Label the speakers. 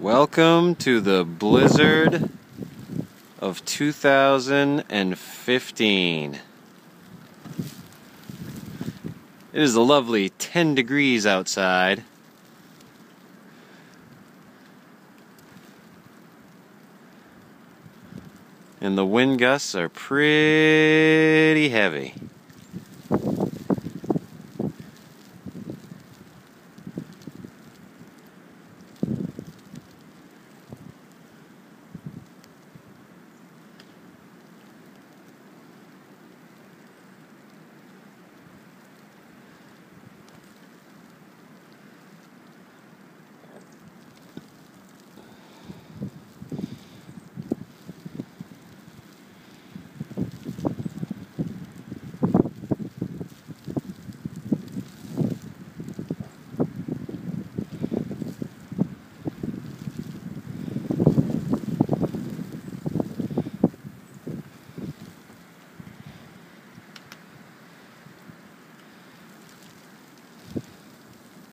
Speaker 1: Welcome to the blizzard of 2015. It is a lovely 10 degrees outside. And the wind gusts are pretty heavy.